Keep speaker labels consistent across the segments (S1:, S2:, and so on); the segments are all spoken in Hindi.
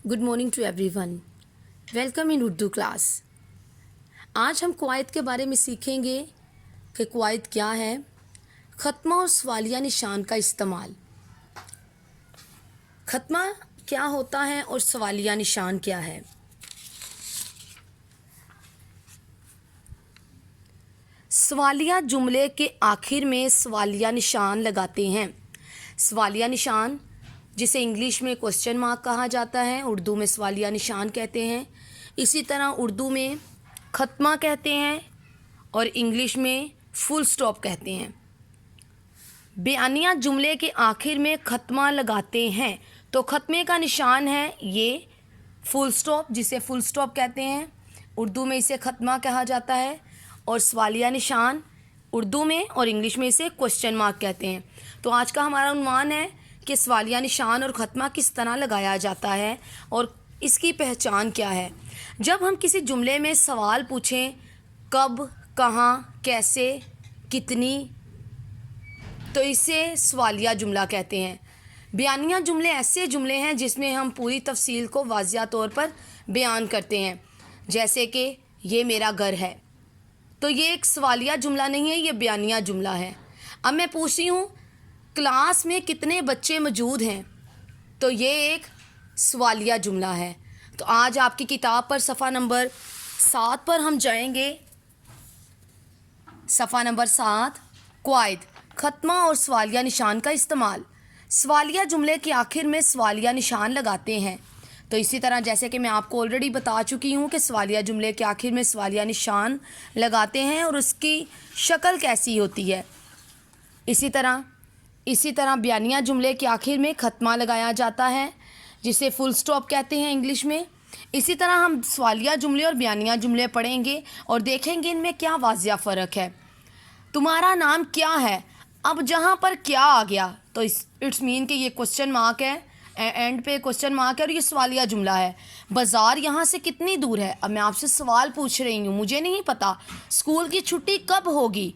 S1: Good morning to everyone. Welcome in Urdu class. आज हम कवायद के बारे में सीखेंगे कि कवायद क्या है, ख़त्मा और सवालिया निशान का इस्तेमाल। ख़त्मा क्या होता है और सवालिया निशान क्या है। सवालिया जुमले के आखिर में सवालिया निशान लगाते हैं। सवालिया निशान जिसे इंग्लिश में क्वेश्चन मार्क कहा जाता है, उर्दू में सवालिया निशान कहते हैं। इसी तरह उर्दू में ख़त्मा कहते हैं और इंग्लिश में फुल स्टॉप कहते हैं। बयानिया जुमले के आखिर में ख़त्मा लगाते हैं तो ख़त्मे का निशान है ये फुल स्टॉप, जिसे फुल स्टॉप कहते हैं। उर्दू में इसे ख़त्मा कहा जाता है और सवालिया निशान उर्दू में और इंग्लिश में इसे क्वेश्चन मार्क कहते हैं। तो आज का हमारा उन्वान है कि सवालिया निशान और ख़त्मा किस तरह लगाया जाता है और इसकी पहचान क्या है। जब हम किसी जुमले में सवाल पूछें, कब, कहाँ, कैसे, कितनी, तो इसे सवालिया जुमला कहते हैं। बयानिया जुमले ऐसे जुमले हैं जिसमें हम पूरी तफसील को वाज़िया तौर पर बयान करते हैं। जैसे कि ये मेरा घर है, तो ये एक सवालिया जुमला नहीं है, ये बयानिया जुमला है। अब मैं पूछती हूँ क्लास में कितने बच्चे मौजूद हैं, तो ये एक सवालिया जुमला है। तो आज आपकी किताब पर सफ़ा नंबर 7 पर हम जाएंगे। सफ़ा नंबर 7, कवायद, ख़त्मा और सवालिया निशान का इस्तेमाल। सवालिया जुमले के आखिर में सवालिया निशान लगाते हैं। तो इसी तरह जैसे कि मैं आपको ऑलरेडी बता चुकी हूँ कि सवालिया जुमले के आखिर में सवालिया निशान लगाते हैं और उसकी शक्ल कैसी होती है। इसी तरह बयानिया जुमले के आखिर में ख़त्मा लगाया जाता है जिसे फुल स्टॉप कहते हैं इंग्लिश में। इसी तरह हम सवालिया जुमले और बयानिया जुमले पढ़ेंगे और देखेंगे इनमें क्या वाज़िया फ़र्क है। तुम्हारा नाम क्या है, अब जहाँ पर क्या आ गया तो इट्स मीन कि ये क्वेश्चन मार्क है, एंड पे क्वेश्चन मार्क है और ये सवालिया जुमला है। बाज़ार यहाँ से कितनी दूर है, अब मैं आपसे सवाल पूछ रही हूँ, मुझे नहीं पता स्कूल की छुट्टी कब होगी।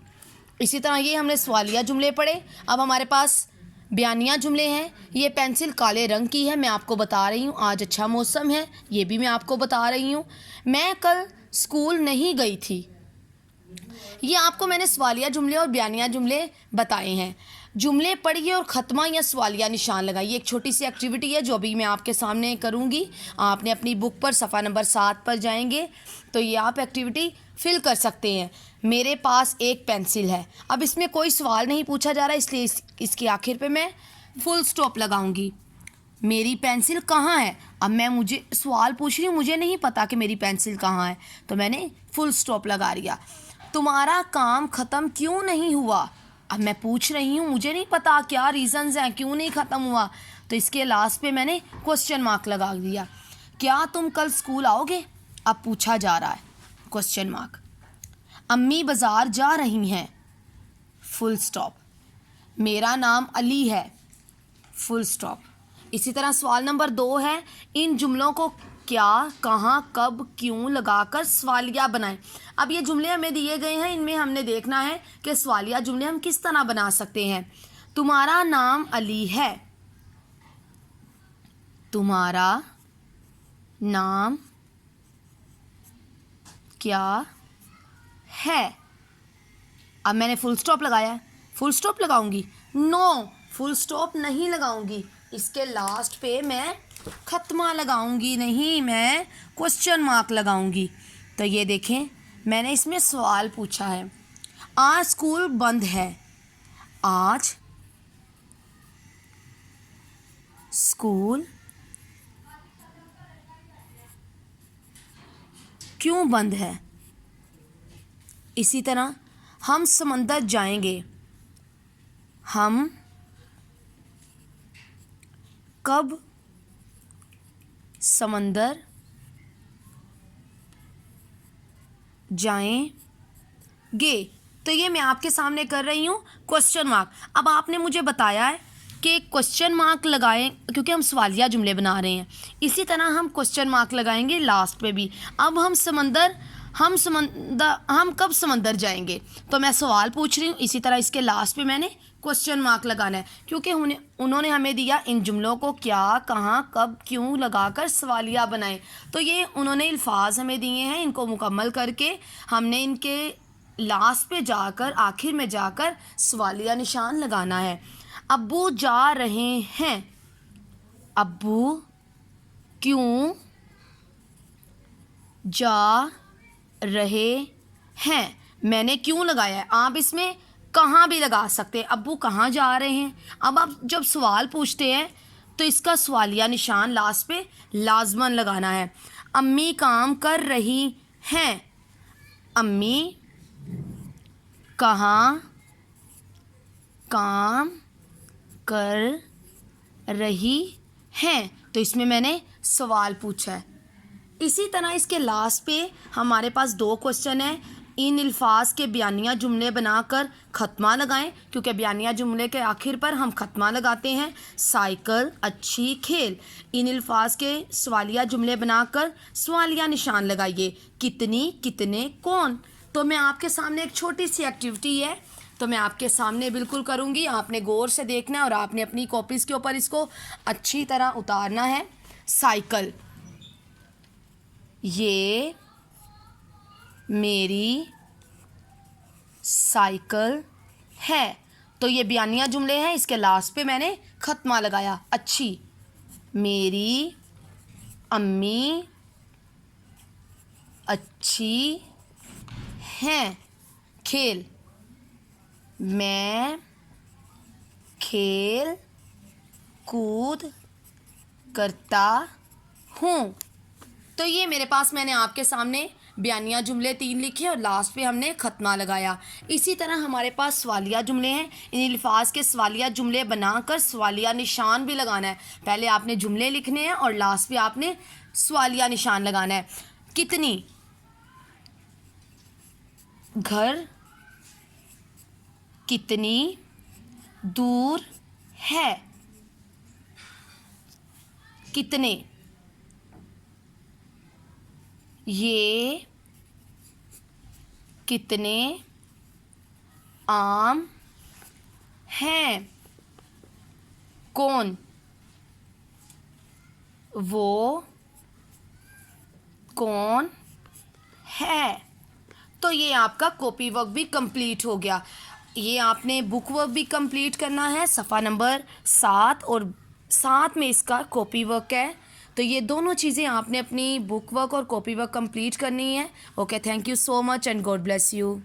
S1: इसी तरह ये हमने सवालिया जुमले पढ़े। अब हमारे पास बयानिया जुमले हैं। ये पेंसिल काले रंग की है, मैं आपको बता रही हूँ। आज अच्छा मौसम है, ये भी मैं आपको बता रही हूँ। मैं कल स्कूल नहीं गई थी। ये आपको मैंने सवालिया जुमले और बयानिया जुमले बताए हैं। जुमले पढ़िए और ख़त्मा या सवालिया निशान लगाइए। एक छोटी सी एक्टिविटी है जो अभी मैं आपके सामने करूँगी। आपने अपनी बुक पर सफ़ा नंबर 7 पर जाएंगे तो ये आप एक्टिविटी फिल कर सकते हैं। मेरे पास एक पेंसिल है। अब इसमें कोई सवाल नहीं पूछा जा रहा, इसलिए इसके आखिर पे मैं फुल स्टॉप लगाऊंगी। मेरी पेंसिल कहाँ है, अब मुझे सवाल पूछ रही हूँ, मुझे नहीं पता कि मेरी पेंसिल कहाँ है, तो मैंने फुल स्टॉप लगा दिया। तुम्हारा काम ख़त्म क्यों नहीं हुआ, अब मैं पूछ रही हूँ, मुझे नहीं पता क्या रीज़न्स हैं क्यों नहीं ख़त्म हुआ, तो इसके लास्ट पे मैंने क्वेश्चन मार्क लगा दिया। क्या तुम कल स्कूल आओगे, अब पूछा जा रहा है, क्वेश्चन मार्क। अम्मी बाज़ार जा रही हैं, फुल स्टॉप। मेरा नाम अली है, फुल स्टॉप। इसी तरह सवाल नंबर 2 है, इन जुमलों को क्या, कहाँ, कब, क्यों लगाकर सवालिया बनाएं। अब ये जुमले हमें दिए गए हैं, इनमें हमने देखना है कि सवालिया जुमले हम किस तरह बना सकते हैं। तुम्हारा नाम अली है, तुम्हारा नाम क्या है। अब मैंने फुल स्टॉप लगाया है, फुल स्टॉप लगाऊंगी? नो, फुल स्टॉप नहीं लगाऊंगी। इसके लास्ट पे मैं ख़त्मा लगाऊंगी, नहीं, मैं क्वेश्चन मार्क लगाऊंगी। तो ये देखें, मैंने इसमें सवाल पूछा है, आज स्कूल बंद है, आज स्कूल क्यों बंद है। इसी तरह हम समंदर जाएंगे, हम कब समंदर जाएंगे। तो ये मैं आपके सामने कर रही हूँ क्वेश्चन मार्क। अब आपने मुझे बताया है कि क्वेश्चन मार्क लगाएं क्योंकि हम सवालिया जुमले बना रहे हैं। इसी तरह हम क्वेश्चन मार्क लगाएंगे लास्ट पे भी। अब हम समंदर हम कब समंदर जाएंगे। तो मैं सवाल पूछ रही हूँ, इसी तरह इसके लास्ट पे मैंने क्वेश्चन मार्क लगाना है, क्योंकि उन्होंने हमें दिया इन जुमलों को क्या, कहाँ, कब, क्यों लगाकर सवालिया बनाएं। तो ये उन्होंने अल्फाज हमें दिए हैं, इनको मुकम्मल करके हमने इनके लास्ट पे जाकर, आखिर में जाकर सवालिया निशान लगाना है। अब्बू जा रहे हैं, अब्बू क्यों जा रहे हैं, मैंने क्यों लगाया है। आप इसमें कहाँ भी लगा सकते हैं, अब्बू कहाँ जा रहे हैं। अब आप जब सवाल पूछते हैं तो इसका सवालिया निशान लास्ट पे लाजमन लगाना है। अम्मी काम कर रही हैं, अम्मी कहाँ काम कर रही हैं, तो इसमें मैंने सवाल पूछा है। इसी तरह इसके लास्ट पे हमारे पास दो क्वेश्चन हैं। इन अल्फाज के बयानिया जुमले बनाकर ख़त्मा लगाएं, क्योंकि बयानिया जुमले के आखिर पर हम ख़त्मा लगाते हैं। साइकिल, अच्छी, खेल। इन अल्फाज के सवालिया जुमले बनाकर सवालिया निशान लगाइए। कितनी, कितने, कौन। तो मैं आपके सामने एक छोटी सी एक्टिविटी है, तो मैं आपके सामने बिल्कुल करूँगी, आपने गौर से देखना है और आपने अपनी कॉपीज़ के ऊपर इसको अच्छी तरह उतारना है। साइकिल, ये मेरी साइकिल है। तो ये बयानिया जुमले हैं, इसके लास्ट पे मैंने ख़त्मा लगाया। अच्छी, मेरी अम्मी अच्छी हैं। खेल, मैं खेल कूद करता हूँ। तो ये मेरे पास मैंने आपके सामने बयानिया जुमले 3 लिखे और लास्ट पे हमने ख़त्मा लगाया। इसी तरह हमारे पास सवालिया जुमले हैं। इन अल्फाज के सवालिया जुमले बनाकर सवालिया निशान भी लगाना है। पहले आपने जुमले लिखने हैं और लास्ट पे आपने सवालिया निशान लगाना है। कितनी, घर कितनी दूर है। कितने, ये कितने आम हैं। कौन, वो कौन है। तो ये आपका कॉपी वर्क भी कंप्लीट हो गया। ये आपने बुक वर्क भी कंप्लीट करना है, सफ़ा नंबर 7 और 7 में इसका कॉपी वर्क है। तो ये दोनों चीज़ें आपने अपनी बुक वर्क और कॉपी वर्क कंप्लीट करनी है। Okay, thank you so much and God bless you.